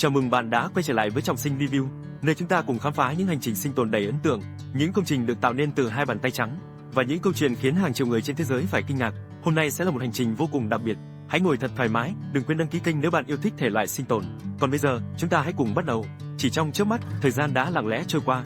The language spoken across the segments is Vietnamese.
Chào mừng bạn đã quay trở lại với Trọng Sinh Review, nơi chúng ta cùng khám phá những hành trình sinh tồn đầy ấn tượng, những công trình được tạo nên từ hai bàn tay trắng và những câu chuyện khiến hàng triệu người trên thế giới phải kinh ngạc. Hôm nay sẽ là một hành trình vô cùng đặc biệt. Hãy ngồi thật thoải mái, đừng quên đăng ký kênh nếu bạn yêu thích thể loại sinh tồn. Còn bây giờ, chúng ta hãy cùng bắt đầu. Chỉ trong chớp mắt, thời gian đã lặng lẽ trôi qua.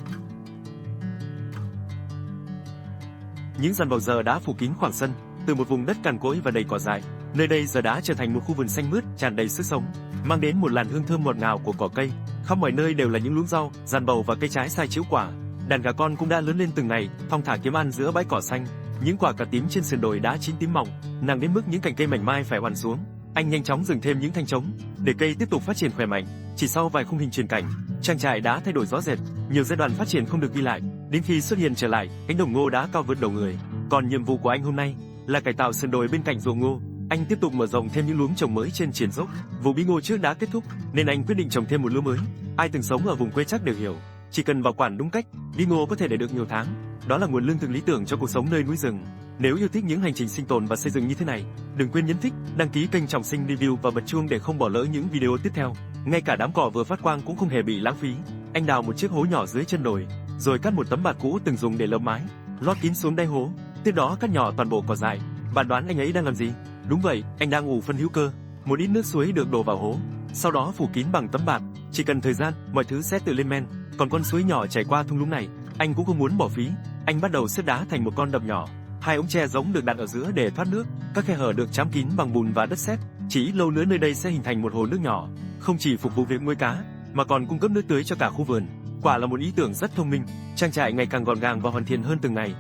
Những dàn bầu giờ đã phủ kín khoảng sân, từ một vùng đất cằn cỗi và đầy cỏ dại, nơi đây giờ đã trở thành một khu vườn xanh mướt tràn đầy sức sống, mang đến một làn hương thơm ngọt ngào của cỏ cây. Khắp mọi nơi đều là những luống rau, dàn bầu và cây trái sai chiếu quả. Đàn gà con cũng đã lớn lên từng ngày, thong thả kiếm ăn giữa bãi cỏ xanh. Những quả cà tím trên sườn đồi đã chín tím mọng, nặng đến mức những cành cây mảnh mai phải hoàn xuống. Anh nhanh chóng dừng thêm những thanh trống để cây tiếp tục phát triển khỏe mạnh. Chỉ sau vài khung hình truyền cảnh, trang trại đã thay đổi rõ rệt, nhiều giai đoạn phát triển không được ghi lại. Đến khi xuất hiện trở lại, cánh đồng ngô đã cao vượt đầu người. Còn nhiệm vụ của anh hôm nay là cải tạo sườn đồi bên cạnh ruộng ngô. Anh tiếp tục mở rộng thêm những luống trồng mới trên triền dốc. Vụ bí ngô trước đã kết thúc, nên anh quyết định trồng thêm một lứa mới. Ai từng sống ở vùng quê chắc đều hiểu, chỉ cần bảo quản đúng cách, bí ngô có thể để được nhiều tháng. Đó là nguồn lương thực lý tưởng cho cuộc sống nơi núi rừng. Nếu yêu thích những hành trình sinh tồn và xây dựng như thế này, đừng quên nhấn thích, đăng ký kênh Trọng Sinh Review và bật chuông để không bỏ lỡ những video tiếp theo. Ngay cả đám cỏ vừa phát quang cũng không hề bị lãng phí. Anh đào một chiếc hố nhỏ dưới chân đồi, rồi cắt một tấm bạt cũ từng dùng để lợp mái, lót kín xuống đáy hố. Tiếp đó cắt nhỏ toàn bộ cỏ dại. Bạn đoán anh ấy đang làm gì? Đúng vậy, anh đang ủ phân hữu cơ. Một ít nước suối được đổ vào hố, sau đó phủ kín bằng tấm bạt. Chỉ cần thời gian, mọi thứ sẽ tự lên men. Còn con suối nhỏ chảy qua thung lũng này, anh cũng không muốn bỏ phí. Anh bắt đầu xếp đá thành một con đập nhỏ. Hai ống tre giống được đặt ở giữa để thoát nước. Các khe hở được trám kín bằng bùn và đất sét. Chỉ ít lâu nữa nơi đây sẽ hình thành một hồ nước nhỏ, không chỉ phục vụ việc nuôi cá, mà còn cung cấp nước tưới cho cả khu vườn. Quả là một ý tưởng rất thông minh. Trang trại ngày càng gọn gàng và hoàn thiện hơn từng ngày.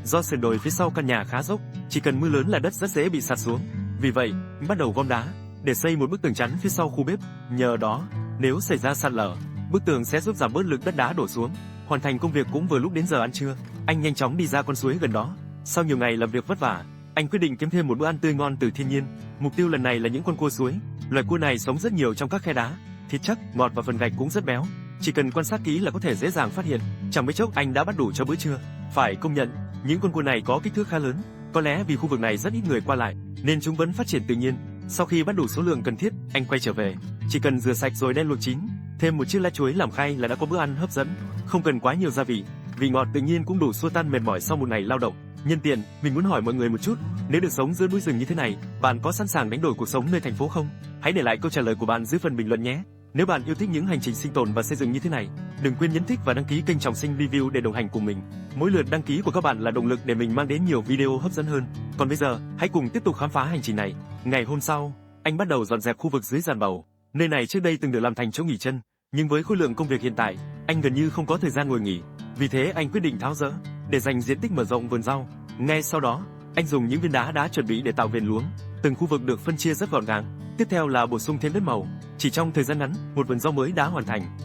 Do sườn đồi phía sau căn nhà khá dốc, chỉ cần mưa lớn là đất rất dễ bị sạt xuống. Vì vậy, bắt đầu gom đá để xây một bức tường chắn phía sau khu bếp. Nhờ đó, nếu xảy ra sạt lở, bức tường sẽ giúp giảm bớt lực đất đá đổ xuống. Hoàn thành công việc cũng vừa lúc đến giờ ăn trưa, anh nhanh chóng đi ra con suối gần đó. Sau nhiều ngày làm việc vất vả, anh quyết định kiếm thêm một bữa ăn tươi ngon từ thiên nhiên. Mục tiêu lần này là những con cua suối. Loài cua này sống rất nhiều trong các khe đá, thịt chắc, ngọt và phần gạch cũng rất béo. Chỉ cần quan sát kỹ là có thể dễ dàng phát hiện. Chẳng mấy chốc anh đã bắt đủ cho bữa trưa. Phải công nhận, những con cua này có kích thước khá lớn. Có lẽ vì khu vực này rất ít người qua lại, nên chúng vẫn phát triển tự nhiên. Sau khi bắt đủ số lượng cần thiết, anh quay trở về. Chỉ cần rửa sạch rồi đem luộc chín, thêm một chiếc lá chuối làm khay là đã có bữa ăn hấp dẫn. Không cần quá nhiều gia vị, vị ngọt tự nhiên cũng đủ xua tan mệt mỏi sau một ngày lao động. Nhân tiện, mình muốn hỏi mọi người một chút, nếu được sống giữa núi rừng như thế này, bạn có sẵn sàng đánh đổi cuộc sống nơi thành phố không? Hãy để lại câu trả lời của bạn dưới phần bình luận nhé. Nếu bạn yêu thích những hành trình sinh tồn và xây dựng như thế này, đừng quên nhấn thích và đăng ký kênh Trọng Sinh Review để đồng hành cùng mình. Mỗi lượt đăng ký của các bạn là động lực để mình mang đến nhiều video hấp dẫn hơn. Còn bây giờ, hãy cùng tiếp tục khám phá hành trình này. Ngày hôm sau, anh bắt đầu dọn dẹp khu vực dưới giàn bầu. Nơi này trước đây từng được làm thành chỗ nghỉ chân, nhưng với khối lượng công việc hiện tại, anh gần như không có thời gian ngồi nghỉ. Vì thế anh quyết định tháo dỡ để dành diện tích mở rộng vườn rau. Ngay sau đó, anh dùng những viên đá đã chuẩn bị để tạo vền luống. Từng khu vực được phân chia rất gọn gàng. Tiếp theo là bổ sung thêm đất màu. Chỉ trong thời gian ngắn, một vườn rau mới đã hoàn thành.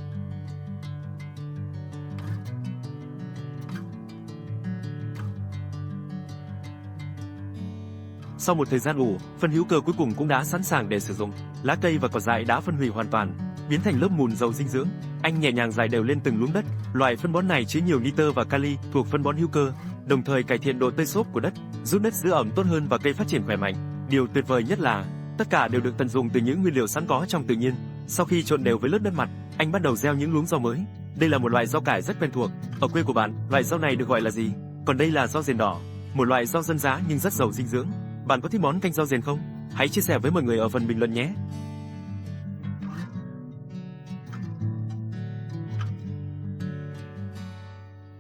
Sau một thời gian ủ, phân hữu cơ cuối cùng cũng đã sẵn sàng để sử dụng. Lá cây và cỏ dại đã phân hủy hoàn toàn, biến thành lớp mùn giàu dinh dưỡng. Anh nhẹ nhàng rải đều lên từng luống đất. Loại phân bón này chứa nhiều nitơ và kali thuộc phân bón hữu cơ, đồng thời cải thiện độ tơi xốp của đất, giúp đất giữ ẩm tốt hơn và cây phát triển khỏe mạnh. Điều tuyệt vời nhất là tất cả đều được tận dụng từ những nguyên liệu sẵn có trong tự nhiên. Sau khi trộn đều với lớp đất mặt, anh bắt đầu gieo những luống rau mới. Đây là một loại rau cải rất quen thuộc. Ở quê của bạn, loại rau này được gọi là gì? Còn đây là rau rền đỏ, một loại rau dân dã nhưng rất giàu dinh dưỡng. Bạn có thích món canh rau rền không? Hãy chia sẻ với mọi người ở phần bình luận nhé.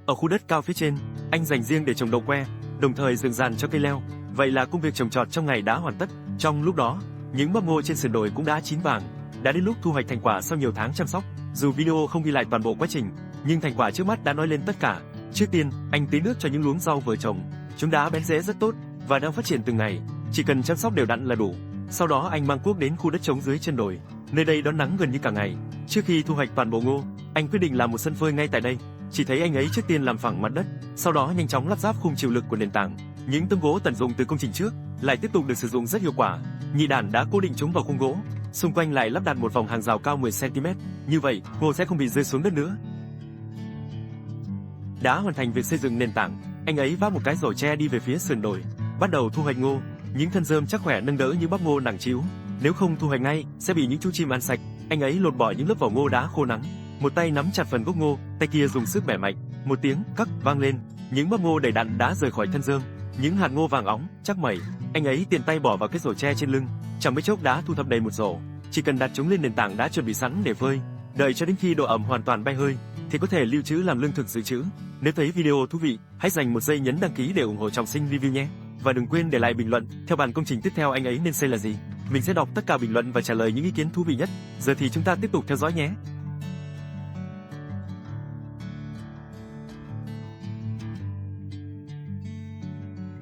Ở khu đất cao phía trên, anh dành riêng để trồng đậu que, đồng thời dựng dàn cho cây leo. Vậy là công việc trồng trọt trong ngày đã hoàn tất. Trong lúc đó, những bắp ngô trên sườn đồi cũng đã chín vàng. Đã đến lúc thu hoạch thành quả sau nhiều tháng chăm sóc. Dù video không ghi lại toàn bộ quá trình, nhưng thành quả trước mắt đã nói lên tất cả. Trước tiên, anh tưới nước cho những luống rau vừa trồng. Chúng đã bén rễ rất tốt và đang phát triển từng ngày. Chỉ cần chăm sóc đều đặn là đủ. Sau đó anh mang cuốc đến khu đất trống dưới chân đồi. Nơi đây đón nắng gần như cả ngày. Trước khi thu hoạch toàn bộ ngô, anh quyết định làm một sân phơi ngay tại đây. Chỉ thấy anh ấy trước tiên làm phẳng mặt đất, sau đó nhanh chóng lắp ráp khung chịu lực của nền tảng. Những tấm gỗ tận dụng từ công trình trước lại tiếp tục được sử dụng rất hiệu quả. Nhị đàn đã cố định chúng vào khung gỗ, xung quanh lại lắp đặt một vòng hàng rào cao 10 cm. Như vậy, ngô sẽ không bị rơi xuống đất nữa. đã hoàn thành việc xây dựng nền tảng. Anh ấy vác một cái rổ tre đi về phía sườn đồi, bắt đầu thu hoạch ngô. Những thân rơm chắc khỏe nâng đỡ những bắp ngô nặng trĩu. Nếu không thu hoạch ngay, sẽ bị những chú chim ăn sạch. Anh ấy lột bỏ những lớp vỏ ngô đã khô nắng. Một tay nắm chặt phần gốc ngô, tay kia dùng sức bẻ mạnh. Một tiếng cắc vang lên, những bắp ngô đầy đặn đã rời khỏi thân rơm. Những hạt ngô vàng óng, chắc mẩy, anh ấy tiện tay bỏ vào cái rổ tre trên lưng. Chẳng mấy chốc đã thu thập đầy một rổ. Chỉ cần đặt chúng lên nền tảng đã chuẩn bị sẵn để phơi, đợi cho đến khi độ ẩm hoàn toàn bay hơi thì có thể lưu trữ làm lương thực dự trữ. Nếu thấy video thú vị, hãy dành một giây nhấn đăng ký để ủng hộ Trọng Sinh Review nhé. Và đừng quên để lại bình luận, theo bản công trình tiếp theo anh ấy nên xây là gì. Mình sẽ đọc tất cả bình luận và trả lời những ý kiến thú vị nhất. Giờ thì chúng ta tiếp tục theo dõi nhé.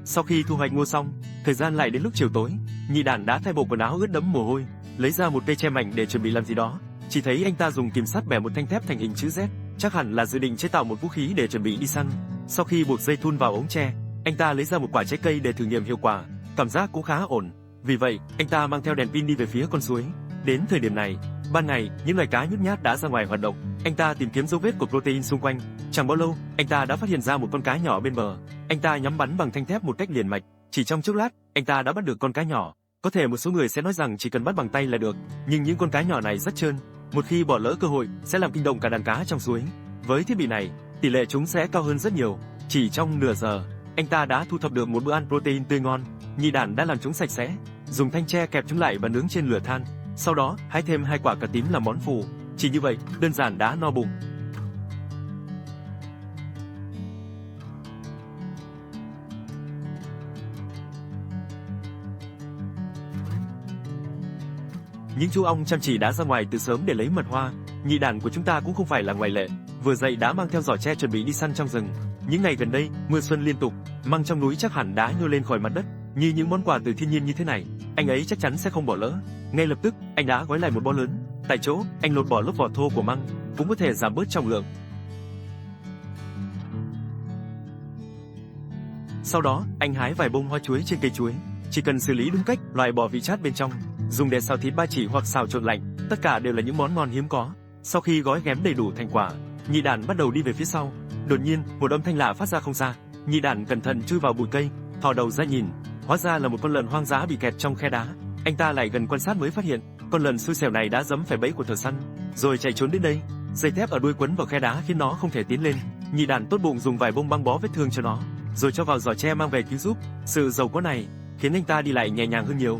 Sau khi thu hoạch ngô xong, thời gian lại đến lúc chiều tối. Nhị Đản đã thay bộ quần áo ướt đẫm mồ hôi, lấy ra một cây tre mảnh để chuẩn bị làm gì đó. Chỉ thấy anh ta dùng kìm sắt bẻ một thanh thép thành hình chữ Z, chắc hẳn là dự định chế tạo một vũ khí để chuẩn bị đi săn. Sau khi buộc dây thun vào ống tre, anh ta lấy ra một quả trái cây để thử nghiệm hiệu quả, cảm giác cũng khá ổn. Vì vậy, anh ta mang theo đèn pin đi về phía con suối. Đến thời điểm này, ban ngày, những loài cá nhút nhát đã ra ngoài hoạt động. Anh ta tìm kiếm dấu vết của protein xung quanh. Chẳng bao lâu, anh ta đã phát hiện ra một con cá nhỏ bên bờ. Anh ta nhắm bắn bằng thanh thép một cách liền mạch. Chỉ trong chốc lát, anh ta đã bắt được con cá nhỏ. Có thể một số người sẽ nói rằng chỉ cần bắt bằng tay là được, nhưng những con cá nhỏ này rất trơn. Một khi bỏ lỡ cơ hội, sẽ làm kinh động cả đàn cá trong suối. Với thiết bị này, tỷ lệ chúng sẽ cao hơn rất nhiều. Chỉ trong nửa giờ, anh ta đã thu thập được một bữa ăn protein tươi ngon. Nhị Đản đã làm chúng sạch sẽ, dùng thanh tre kẹp chúng lại và nướng trên lửa than. Sau đó, hái thêm 2 quả cà tím làm món phụ. Chỉ như vậy, đơn giản đã no bụng. Những chú ong chăm chỉ đã ra ngoài từ sớm để lấy mật hoa. Nhị Đản của chúng ta cũng không phải là ngoại lệ. Vừa dậy đã mang theo giỏ tre chuẩn bị đi săn trong rừng. Những ngày gần đây, mưa xuân liên tục, măng trong núi chắc hẳn đã nhô lên khỏi mặt đất. Như những món quà từ thiên nhiên như thế này, anh ấy chắc chắn sẽ không bỏ lỡ. Ngay lập tức, anh đã gói lại một bó lớn. Tại chỗ, anh lột bỏ lớp vỏ thô của măng, cũng có thể giảm bớt trọng lượng. Sau đó, anh hái vài bông hoa chuối trên cây chuối. Chỉ cần xử lý đúng cách, loại bỏ vị chát bên trong, dùng để xào thịt ba chỉ hoặc xào trộn lạnh, tất cả đều là những món ngon hiếm có. Sau khi gói ghém đầy đủ thành quả, Nhị Đản bắt đầu đi về phía sau. Đột nhiên, một âm thanh lạ phát ra không xa. Nhị Đản cẩn thận chui vào bụi cây, thò đầu ra nhìn, hóa ra là một con lợn hoang dã bị kẹt trong khe đá. Anh ta lại gần quan sát mới phát hiện, con lợn xui xẻo này đã giẫm phải bẫy của thợ săn, rồi chạy trốn đến đây. Dây thép ở đuôi quấn vào khe đá khiến nó không thể tiến lên. Nhị Đản tốt bụng dùng vài bông băng bó vết thương cho nó, rồi cho vào giỏ tre mang về cứu giúp. Sự giàu có này khiến anh ta đi lại nhẹ nhàng hơn nhiều.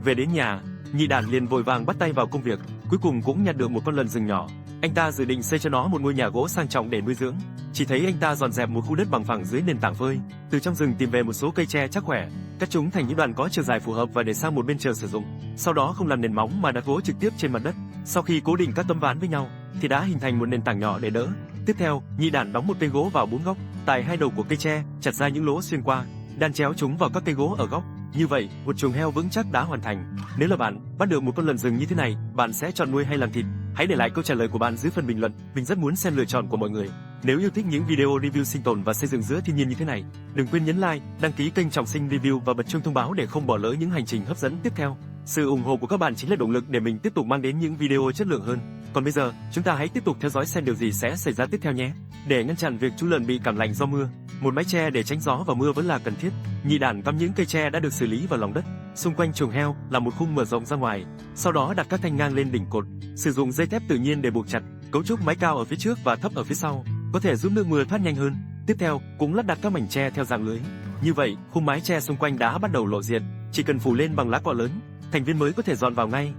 Về đến nhà, Nhị Đản liền vội vàng bắt tay vào công việc, cuối cùng cũng nhặt được một con lợn rừng nhỏ. Anh ta dự định xây cho nó một ngôi nhà gỗ sang trọng để nuôi dưỡng. Chỉ thấy anh ta dọn dẹp một khu đất bằng phẳng dưới nền tảng phơi, từ trong rừng tìm về một số cây tre chắc khỏe, cắt chúng thành những đoạn có chiều dài phù hợp và để sang một bên chờ sử dụng. Sau đó không làm nền móng mà đặt gỗ trực tiếp trên mặt đất. Sau khi cố định các tấm ván với nhau, thì đã hình thành một nền tảng nhỏ để đỡ. Tiếp theo, Nhị Đản đóng một cây gỗ vào 4 góc, tại 2 đầu của cây tre, chặt ra những lỗ xuyên qua, đan chéo chúng vào các cây gỗ ở góc. Như vậy, một chuồng heo vững chắc đã hoàn thành. Nếu là bạn bắt được một con lợn rừng như thế này, bạn sẽ chọn nuôi hay làm thịt? Hãy để lại câu trả lời của bạn dưới phần bình luận, mình rất muốn xem lựa chọn của mọi người. Nếu yêu thích những video review sinh tồn và xây dựng giữa thiên nhiên như thế này, đừng quên nhấn like, đăng ký kênh Trọng Sinh Review và bật chuông thông báo để không bỏ lỡ những hành trình hấp dẫn tiếp theo. Sự ủng hộ của các bạn chính là động lực để mình tiếp tục mang đến những video chất lượng hơn. Còn bây giờ, chúng ta hãy tiếp tục theo dõi xem điều gì sẽ xảy ra tiếp theo nhé. Để ngăn chặn việc chú lợn bị cảm lạnh do mưa, một mái che để tránh gió và mưa vẫn là cần thiết. Nhị Đản cắm những cây tre đã được xử lý vào lòng đất, xung quanh chuồng heo là một khung mở rộng ra ngoài. Sau đó đặt các thanh ngang lên đỉnh cột, sử dụng dây thép tự nhiên để buộc chặt. Cấu trúc mái cao ở phía trước và thấp ở phía sau, có thể giúp nước mưa thoát nhanh hơn. Tiếp theo, cũng lắp đặt các mảnh tre theo dạng lưới. Như vậy, khung mái tre xung quanh đã bắt đầu lộ diện, chỉ cần phủ lên bằng lá cọ lớn, thành viên mới có thể dọn vào ngay.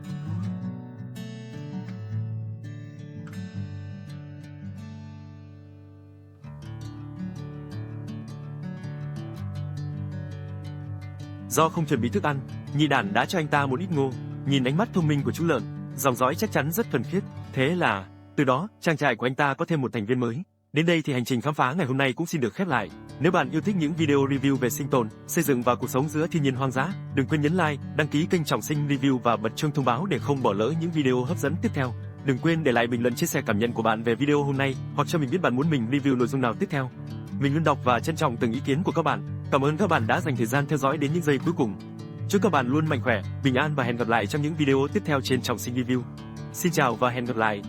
Do không chuẩn bị thức ăn, Nhị Đản đã cho anh ta một ít ngô. Nhìn ánh mắt thông minh của chú lợn, dòng dõi chắc chắn rất thuần khiết. Thế là, từ đó, trang trại của anh ta có thêm một thành viên mới. Đến đây thì hành trình khám phá ngày hôm nay cũng xin được khép lại. Nếu bạn yêu thích những video review về sinh tồn, xây dựng và cuộc sống giữa thiên nhiên hoang dã, đừng quên nhấn like, đăng ký kênh Trọng Sinh Review và bật chuông thông báo để không bỏ lỡ những video hấp dẫn tiếp theo. Đừng quên để lại bình luận chia sẻ cảm nhận của bạn về video hôm nay, hoặc cho mình biết bạn muốn mình review nội dung nào tiếp theo. Mình luôn đọc và trân trọng từng ý kiến của các bạn. Cảm ơn các bạn đã dành thời gian theo dõi đến những giây cuối cùng. Chúc các bạn luôn mạnh khỏe, bình an và hẹn gặp lại trong những video tiếp theo trên Trọng Sinh Review. Xin chào và hẹn gặp lại.